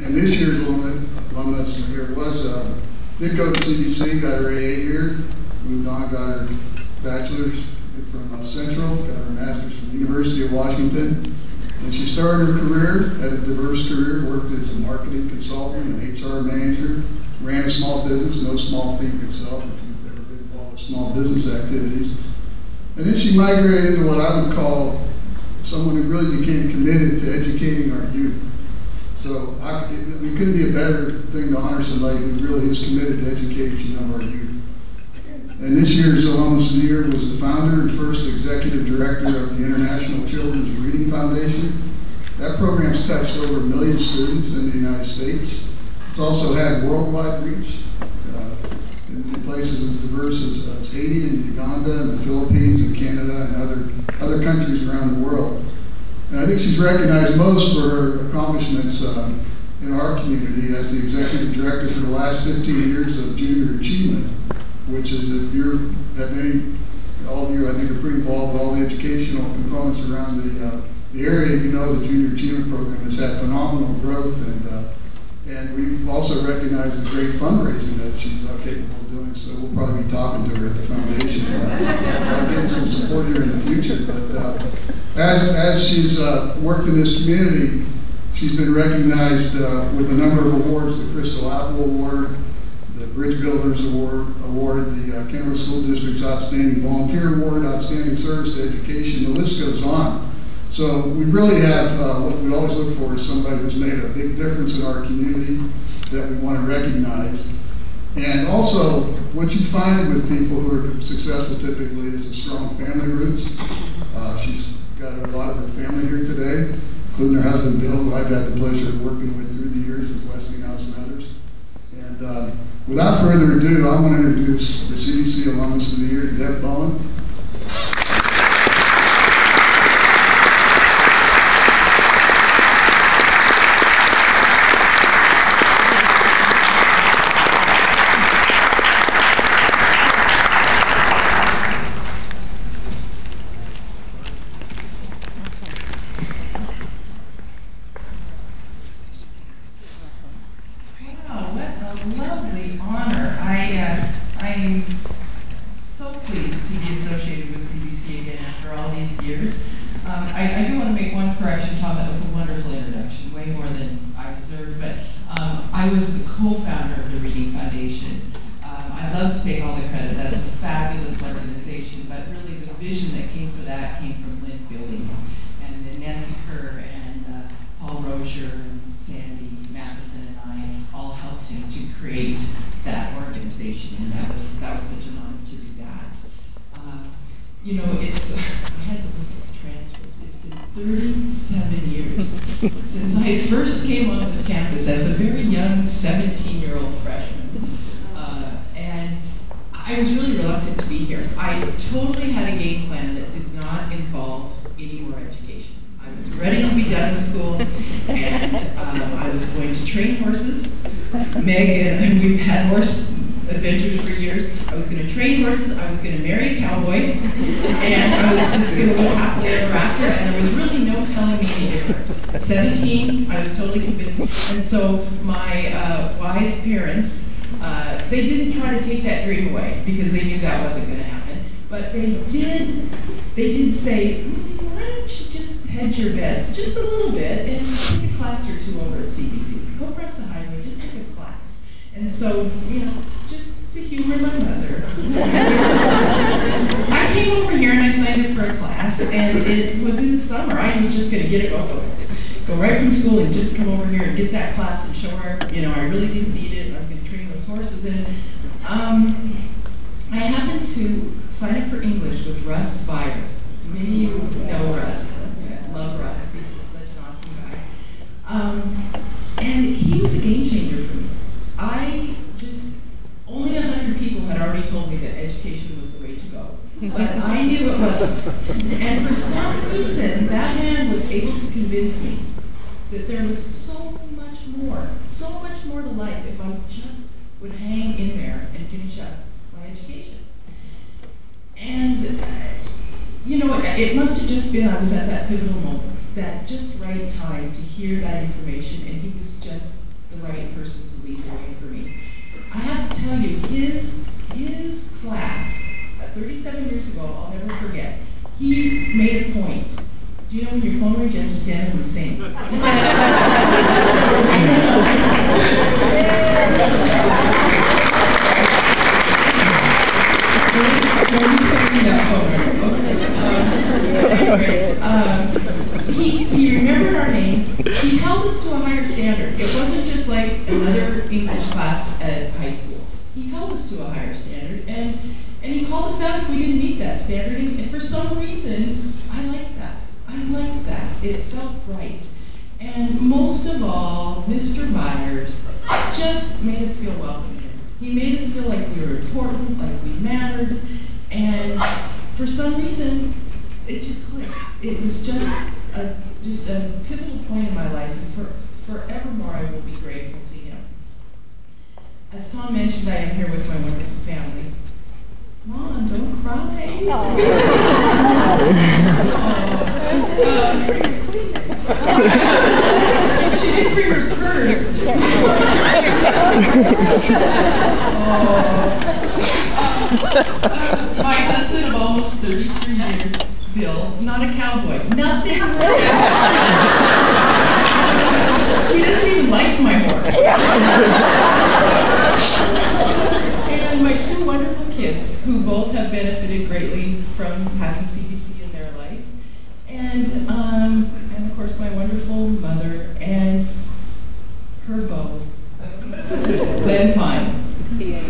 And this year's alumnus here did go to CBC, got her AA here, moved on, got her bachelor's from Central, got her master's from the University of Washington. And she started her career, had a diverse career, worked as a marketing consultant, an HR manager, ran a small business, no small feat itself, if you've ever been involved with small business activities. And then she migrated into what I would call someone who really became committed to educating our youth. So it couldn't be a better thing to honor somebody who really is committed to education of our youth. And this year's Alumnus of the Year was the founder and first executive director of the International Children's Reading Foundation. That program's touched over 1 million students in the United States. It's also had worldwide reach in places as diverse as Haiti and Uganda and the Philippines and Canada and other countries around the world. And I think she's recognized most for her accomplishments in our community as the executive director for the last 15 years of Junior Achievement, which is, if you're all of you I think are pretty involved with all the educational components around the area, you know the Junior Achievement Program has had phenomenal growth, and we also recognize the great fundraising that she's capable of doing, so we'll probably be talking to her at the foundation about getting some support here in the future. But as she's worked in this community, she's been recognized with a number of awards, the Crystal Apple Award, the Bridge Builders Award, the Kennewick School District's Outstanding Volunteer Award, Outstanding Service to Education, the list goes on. So we really have, what we always look for is somebody who's made a big difference in our community that we want to recognize. And also, what you find with people who are successful typically is a strong family roots. She's got a lot of her family here today, including her husband Bill, who I've had the pleasure of working with through the years with Westinghouse and others. And without further ado, I want to introduce the CBC Alumnus of the Year, Deb Bowen. Lovely honor. I'm so pleased to be associated with CBC again after all these years. I do want to make one correction, Tom. That was a wonderful introduction, way more than I deserved. But I was the co-founder of the Reading Foundation. I love to take all the credit. That's a fabulous organization. But really, the vision that came for that came from Lynn Building, and then Nancy Kerr and Paul Rozier and Sandy Matheson and I all helped him to create that organization, and that was such an honor to do that. You know, I had to look at the transcript. It's been 37 years since I first came on this campus as a very young 17-year-old freshman, and I was really reluctant to be here. I totally had a game plan that did not involve any more education. I was ready to be done with school, and I was going to train horses. Meg and we've had horse adventures for years. I was going to train horses, I was going to marry a cowboy, and I was just going to live happily ever after, and there was really no telling me any different. At 17, I was totally convinced, and so my wise parents, they didn't try to take that dream away, because they knew that wasn't going to happen, but they did say, why don't you just hedge your bets just a little bit and take a class or two over at CBC. Go across the highway, just take a class. And so, you know, just to humor my mother, I came over here and I signed up for a class, and it was in the summer. I was just going to get it over with. Go right from school and just come over here and get that class and show her, you know, I really didn't need it, and I was going to train those horses. And I happened to sign up for English with Russ Byers. Many of you know Russ. I love Russ. He's just such an awesome guy. And he was a game changer for me. Only 100 people had already told me that education was the way to go. But I knew it wasn't. And for some reason, that man was able to convince me that there was so much more to life if I just would hang in there and finish up my education. And you know, it must have just been, I was at that pivotal moment, that just right time to hear that information, and he was just he made a point. Do you know when your phone rings, you have to stand up and sing? He remembered our names. He held us to a higher standard. It wasn't just like another English class at high school. He held us to a higher standard, and he called us out if we didn't meet that standard. And for some reason, I liked that. I liked that. It felt right. And most of all, Mr. Myers just made us feel welcome here. He made us feel like we were important, like we mattered, and for some reason, it just clicked. It was just a pivotal point in my life, and forevermore I will be grateful to him. As Tom mentioned, I am here with my wonderful family. Mom, don't cry. She didn't bring her purse. My husband of almost 33 years, Bill, not a cowboy. Nothing like that. He doesn't even like my horse. And my two wonderful kids, who both have benefited greatly from having CBC in their life. And of course my wonderful mother and her beau, Glenn Pine. Yay!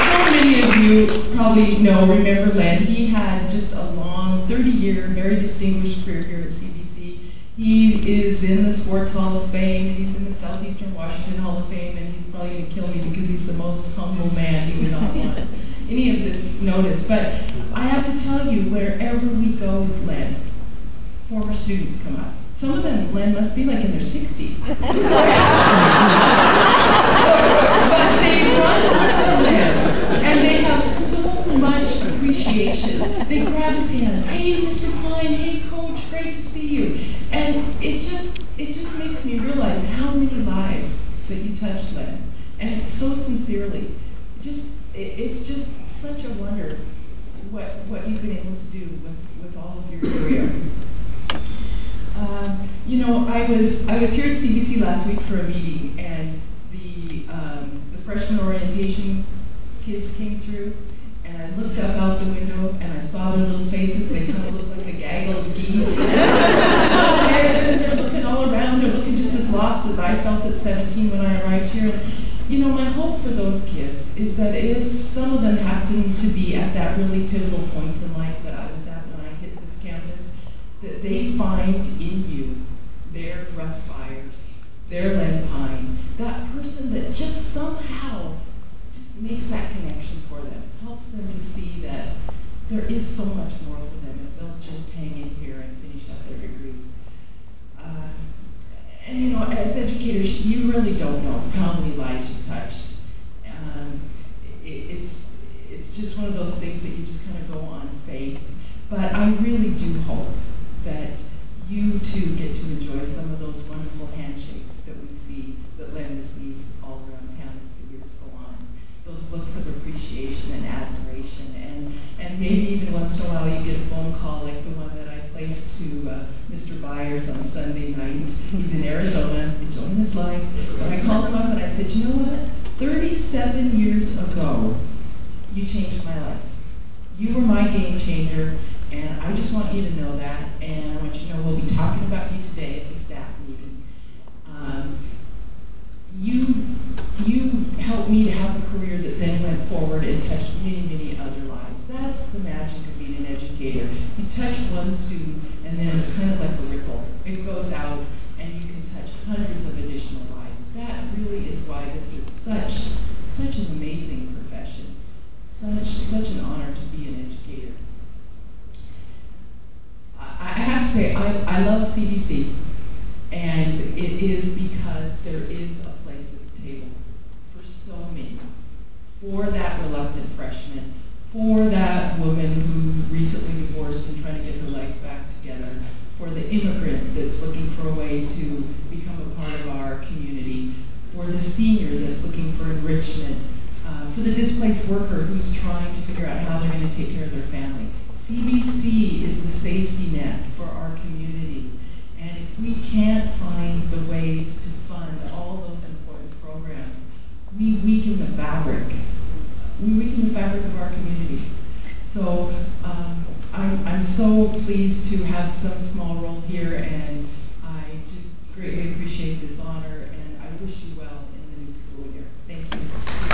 So many of you probably remember Len. He had just a long 30-year, very distinguished career here at CBC. He is in the Sports Hall of Fame, and he's in the Southeastern Washington Hall of Fame, and he's probably going to kill me because he's the most humble man. He would not want any of this notice. But I have to tell you, wherever we go with Len, former students come up. Some of them, Len, must be like in their 60s. But they run up to Len, and they have so much appreciation. They grab his hand. Hey, Mr. Pine. Hey, Coach. Great to see you. And it just makes me realize how many lives that you touched, Len, and so sincerely. It's just such a wonder what you've been able to do with all of your career. I was here at CBC last week for a meeting, and the freshman orientation kids came through, and I looked up out the window and I saw their little faces. They kind of looked like a gaggle of geese. And they're looking all around. They're looking just as lost as I felt at 17 when I arrived here. And, my hope for those kids is that if some of them happen to be at that really pivotal point in life that I was at when I hit this campus, that they find in you their Russ Byers, their Len Pine, that person that just somehow just makes that connection for them, helps them to see that there is so much more for them if they'll just hang in here and finish up their degree. As educators, you really don't know how many lives you've touched. It's just one of those things that you just kind of go on faith. But I really do hope that you too get to enjoy some of those wonderful handshakes that we see that Len receives all around town as the years go on. Those looks of appreciation and admiration, and maybe even once in a while you get a phone call like the one that I placed to Mr. Byers on Sunday night. He's in Arizona, enjoying his life. But I called him up and I said, you know what? 37 years ago, you changed my life. You were my game changer, and I just want you to know that, and I want you to know we'll be talking about you today at the staff meeting. You helped me to have a career that then went forward and touched many, many other lives. That's the magic of being an educator. You touch one student, and then it's kind of like a ripple. It goes out, and you can touch hundreds of additional lives. That really is why this is such an amazing profession. Such an honor to be an educator. I have to say, I love CBC, and it is because there is a place at the table for so many. For that reluctant freshman, for that woman who recently divorced and trying to get her life back together, for the immigrant that's looking for a way to become a part of our community, for the senior that's looking for enrichment, for the displaced worker who's trying to figure out how they're going to take care of their family. CBC is the safety net for our community. And if we can't find the ways to fund all those important programs, we weaken the fabric. We weaken the fabric of our community. So I'm so pleased to have some small role here, and I just greatly appreciate this honor, and I wish you well in the new school year. Thank you.